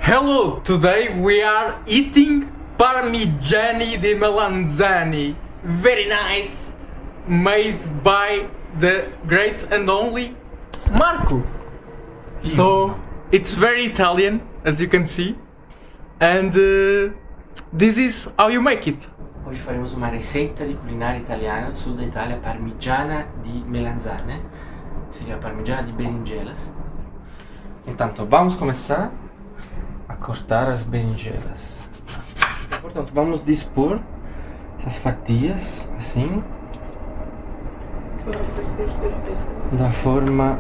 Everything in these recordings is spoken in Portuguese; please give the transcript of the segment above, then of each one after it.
Hello, today we are eating parmigiani di melanzani. Very nice, made by the great and only Marco. So it's very Italian, as you can see, and this is how you make it. Oggi faremo una ricetta di culinaria italiana del sud Italia, parmigiana di melanzane, seria parmigiana de berinjelas. Então, vamos começar a cortar as berinjelas. Portanto, vamos dispor essas fatias assim, da forma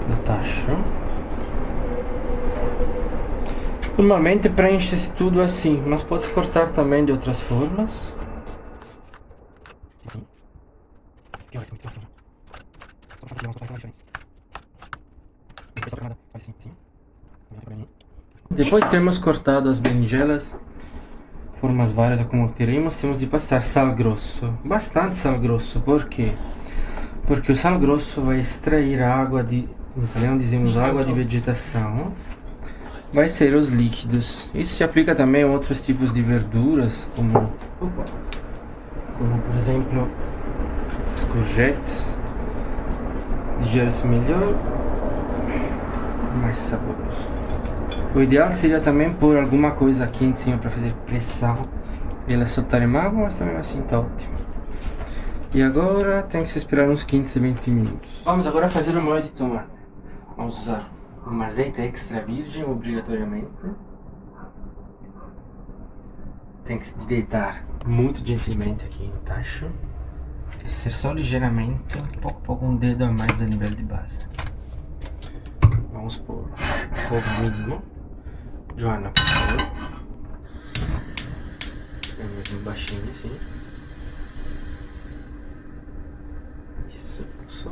do tacho. Normalmente preenche-se tudo assim, mas pode-se cortar também de outras formas. Depois temos cortado as berinjelas, formas várias como queremos, temos de passar sal grosso, bastante sal grosso. Por quê? Porque o sal grosso vai extrair a água de, em italiano dizemos água de vegetação, vai ser os líquidos. Isso se aplica também a outros tipos de verduras, como por exemplo as courgettes, digere-se melhor, mais saboroso. O ideal seria também pôr alguma coisa aqui em cima para fazer pressão e elas soltarem água, mas também assim tá ótimo. E agora tem que se esperar uns 15 a 20 minutos. Vamos agora fazer o molho de tomate. Vamos usar um azeite extra virgem obrigatoriamente. Tem que se deitar muito gentilmente aqui no tacho e ser só ligeiramente, pouco, um dedo a mais do nível de base. Vamos pôr fogo mínimo. Joana, por favor. É mesmo baixinho assim. Isso, só.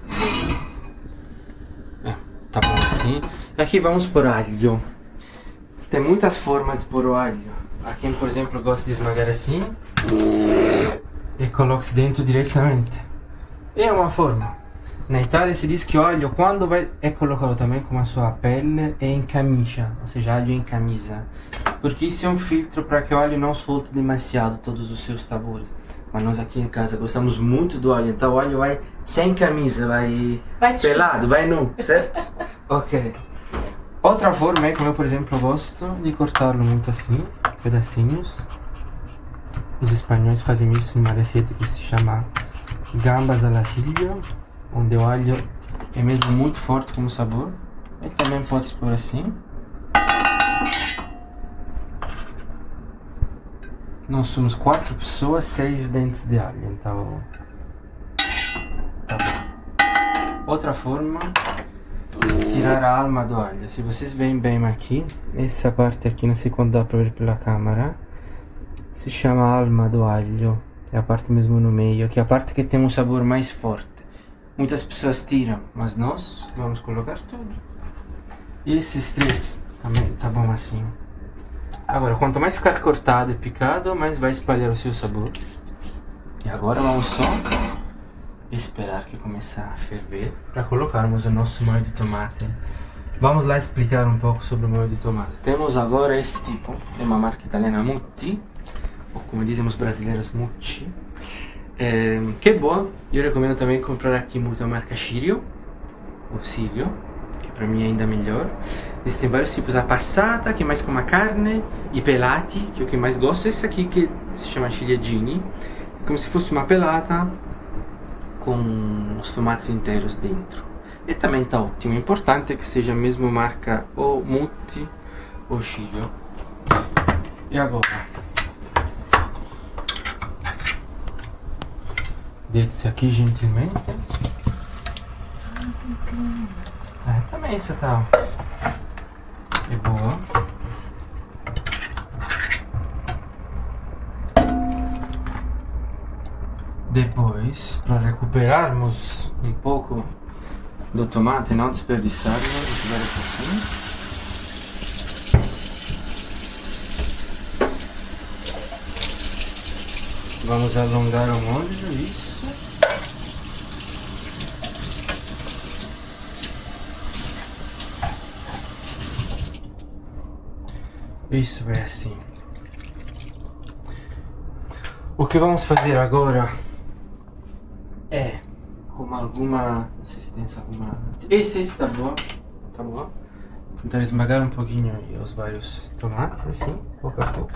Tá bom assim. Aqui vamos pôr alho. Tem muitas formas de pôr o alho. Há quem, por exemplo, gosta de esmagar assim e coloca-se dentro diretamente. É uma forma. Na Itália se diz que o alho, quando é colocado também com a sua pele, é em camicia, ou seja, alho em camisa. Porque isso é um filtro para que o alho não solte demasiado todos os seus sabores. Mas nós aqui em casa gostamos muito do alho, então o alho vai sem camisa, vai pelado, vai nu, certo? Ok. Outra forma é, como eu, por exemplo, gosto de cortá-lo muito assim, pedacinhos. Os espanhóis fazem isso em uma receita que se chama gambas al ajillo, onde o alho é mesmo muito forte como sabor. E também pode-se pôr assim. Nós somos 4 pessoas, 6 dentes de alho, então tá bom. Outra forma, tirar a alma do alho. Se vocês veem bem aqui, essa parte aqui, não sei quando dá para ver pela câmera, se chama alma do alho. É a parte mesmo no meio, que é a parte que tem um sabor mais forte. Muitas pessoas tiram, mas nós vamos colocar tudo. E esses 3 também tá bom assim. Agora, quanto mais ficar cortado e picado, mais vai espalhar o seu sabor. E agora vamos só esperar que comece a ferver para colocarmos o nosso molho de tomate. Vamos lá explicar um pouco sobre o molho de tomate. Temos agora esse tipo, é uma marca italiana Mutti, ou como dizem os brasileiros, Mucci. Que é boa. Eu recomendo também comprar aqui muito a marca Cirio, ou Sirio, que para mim é ainda melhor. Existem vários tipos, a passata, que é mais como a carne, e pelati, que é o que mais gosto. Esse aqui que se chama ciliegini, como se fosse uma pelata com os tomates inteiros dentro. E também tá ótimo. O importante é que seja a mesma marca ou Mutti ou Cirio. E agora, deite-se aqui gentilmente. Também isso tá é boa. Depois, para recuperarmos um pouco do tomate e não desperdiçarmos, assim. Vamos alongar o molho, isso. Isso vai assim. O que vamos fazer agora é, com alguma, não sei se tem alguma, esse tá bom, tá bom. Tentar esmagar um pouquinho aí os vários tomates, assim, pouco a pouco.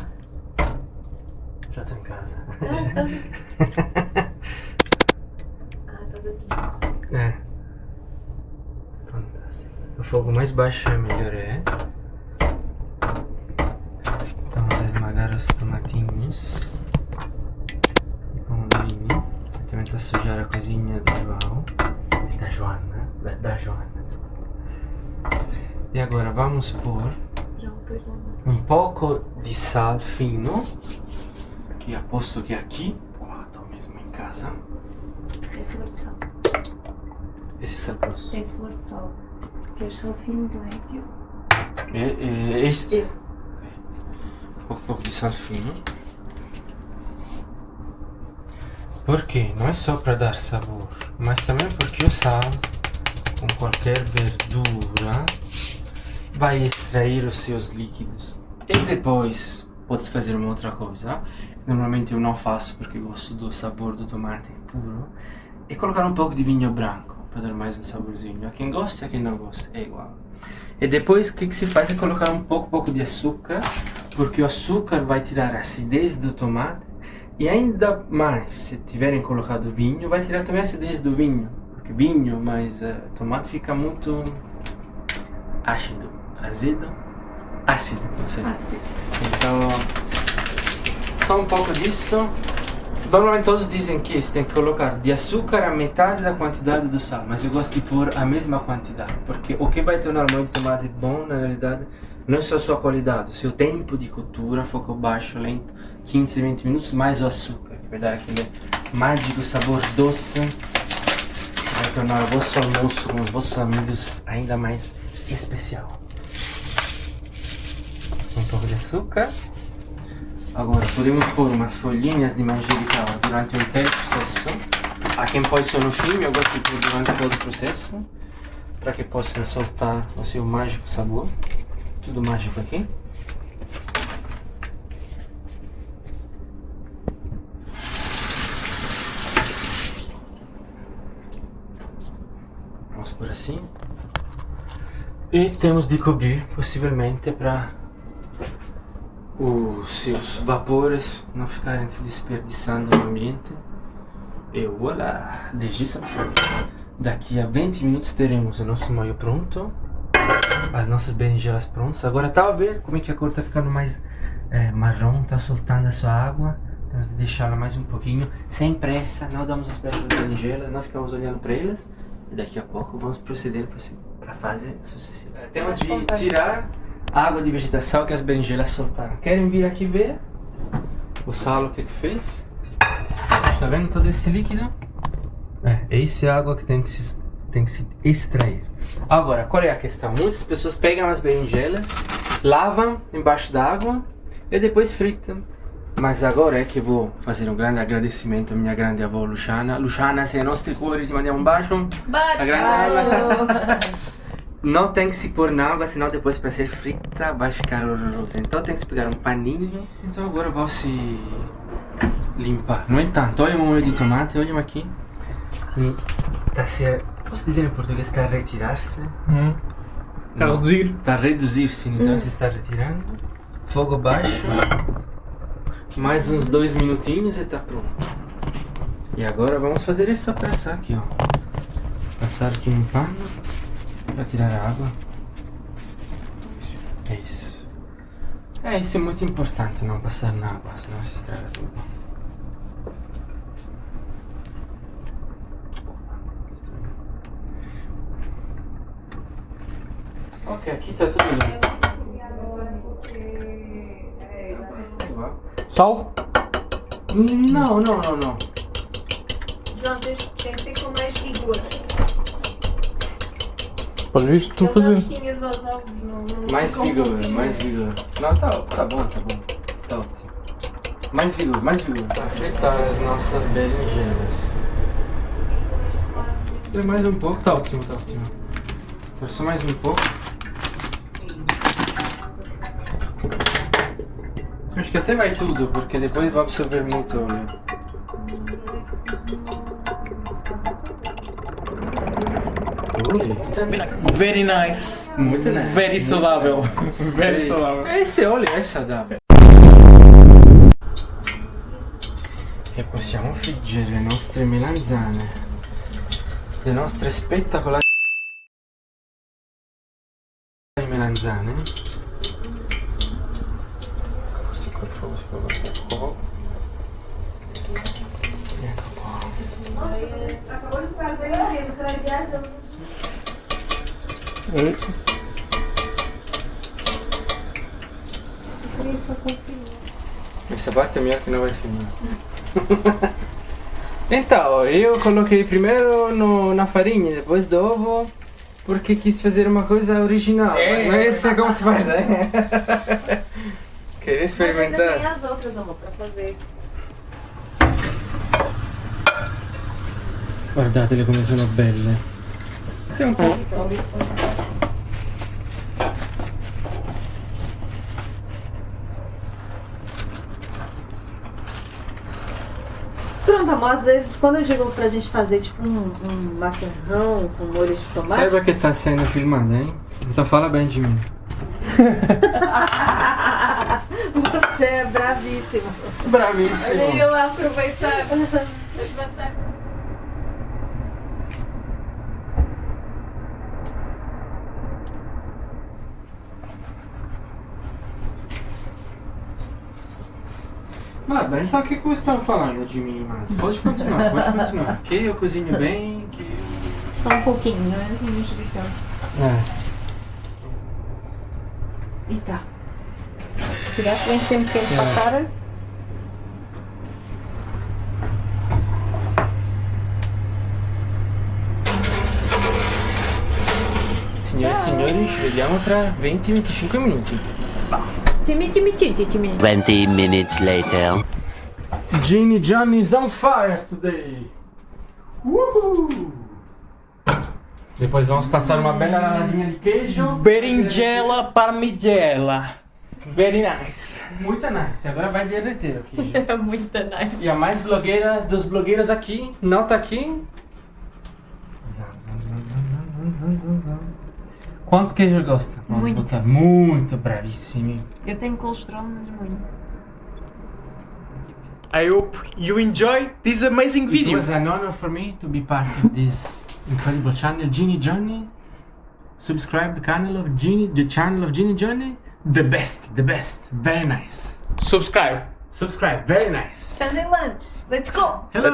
Já tô em casa. É. Fantástico. O fogo mais baixo é melhor, é. Então vamos esmagar os tomatinhos. E pomodorinho. Também tá sujar a cozinha do João. Da Joana. Da Joana. E agora vamos pôr um pouco de sal fino. Que aposto que aqui, tô mesmo em casa. É flor de sal. Esse sal grosso. É flor de sal. Queres sal fino, não é? Este? Esse. Um pouco de sal fino. Porque não é só para dar sabor, mas também porque o sal, com qualquer verdura, vai extrair os seus líquidos. E depois pode fazer uma outra coisa. Normalmente eu não faço porque gosto do sabor do tomate puro. E colocar um pouco de vinho branco para dar mais um saborzinho. A quem gosta e a quem não gosta, é igual. E depois o que se faz é colocar um pouco de açúcar, porque o açúcar vai tirar a acidez do tomate. E ainda mais, se tiverem colocado vinho, vai tirar também a acidez do vinho. Porque vinho mais tomate fica muito ácido. Azedo? Ácido, não sei. Então, só um pouco disso. Normalmente todos dizem que se tem que colocar de açúcar a metade da quantidade do sal, mas eu gosto de pôr a mesma quantidade, porque o que vai tornar o molho de tomate bom, na realidade, não é só a sua qualidade, o seu tempo de cottura, fogo baixo, lento, 15, 20 minutos, mais o açúcar, que vai dar aquele mágico sabor doce, que vai tornar o vosso almoço com os vossos amigos ainda mais especial. Um pouco de açúcar. Agora podemos pôr umas folhinhas de manjericão durante o inteiro processo. Há quem põe só no fim, eu gosto de pôr durante todo o processo, para que possa soltar o seu mágico sabor. Tudo mágico aqui. Vamos por assim. E temos de cobrir, possivelmente, para os seus vapores não ficarem se desperdiçando no ambiente. E voilà, legislação. Daqui a 20 minutos teremos o nosso molho pronto, as nossas berinjelas prontas. Agora tá a ver como é que a cor tá ficando mais marrom, tá soltando a sua água. Temos de deixá-la mais um pouquinho, sem pressa, não damos as pressas das berinjelas, não ficamos olhando para elas. E daqui a pouco vamos proceder para a fase sucessiva. Temos de tirar a água de vegetação que as berinjelas soltaram. Querem vir aqui ver o sal, o que fez? Tá vendo todo esse líquido? Essa é a água que tem que se extrair. Agora, qual é a questão? Muitas pessoas pegam as berinjelas, lavam embaixo da água e depois fritam. Mas agora é que vou fazer um grande agradecimento à minha grande avó Luciana. Luciana, se é nostri cuori, ti mandiamo un bacio. Bacio! Não tem que se pôr na água, senão depois para ser frita vai ficar horroroso. Então tem que se pegar um paninho. Então agora vou se limpar. No entanto, olha o molho de tomate, olha aqui. Tá se, posso dizer em português, está a retirar-se? Está a reduzir? Está a reduzir-se, então se está retirando. Fogo baixo. Mais uns 2 minutinhos e está pronto. E agora vamos fazer essa operação aqui, ó. Passar aqui no pano para tirar a água. É isso. Isso é muito importante, não passar na água, senão se estraga tudo. Ok, aqui está tudo limpo. Sal? Não. João, tem que ser com mais vigor. Pelo visto, estou Eles já fazendo. vestinhas aos ovos, não Mais ficam vigor, fofinhos. mais vigor. Não, tá bom. Tá ótimo. Mais vigor. Para fritar as nossas berinjelas. Mais um pouco, tá ótimo. Só mais um pouco. Acho que até vai tudo, porque depois vai absorver muito óleo. Very nice. Muito nice. Very saudável. Very saudável. Este óleo è saudável. E possiamo friggere le nostre melanzane, le nostre spettacolari melanzane. Questo col fuoco si può guardare un po'. Ecco qua. Acabou de fazer, você vai viajando. Questa parte è mia che non vai filmare. Então, eu coloquei primeiro na farinha, depois do ovo, porque quis fazer uma coisa original. Mas é como se faz, né? Queria Mas ainda tem experimentar. as outras, amor, pra fazer. Guardatele come sono belle. Tem um pouco. Pronto, amor, às vezes quando eu digo pra gente fazer tipo um macarrão com molho de tomate. Saiba que tá sendo filmada, hein? Então fala bem de mim. Você é bravíssimo. Bravíssimo. Olha eu aproveitando. Vabbè, então o que você estava falando de mim, mas pode continuar. Que eu cozinho bem, que... Só um pouquinho, né? Não enche de tanto. Eita. Cuidado que vem sempre quente pra cara. Signore e signori, ci vediamo tra 20-25 minuti. Time. 20 minutes later. Ginny Johnny is on fire today! Uhul! Depois vamos passar uma bela linha de queijo. Berinjela parmigiana. Very nice. Muito nice, agora vai derreter o queijo. É muito nice. E a mais blogueira dos blogueiros aqui, nota aqui. Quantos queijos gosta? Vamos Muito. botar muito bravíssimo. Eu tenho colesterol, mas muito. I hope you enjoy this amazing It video. was an honor for me to be part of this incredible channel, Ginny Johnny. Subscribe the channel of Ginny Johnny. The best, very nice. Subscribe. Subscribe, very nice. Sunday lunch. Let's go. Hello,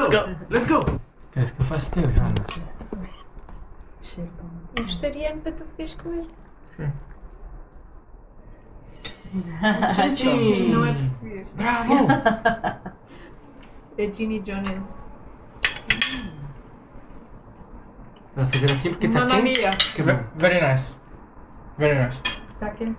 Let's go. Queres que eu faça o teu, Joana? Vegetariano para tu poderes comer. Tchim, Não é português. Bravo! É Ginny Jones. Vou fazer assim porque tá Mamma quente. mia. Que bom. Very nice. Very nice. Está quente.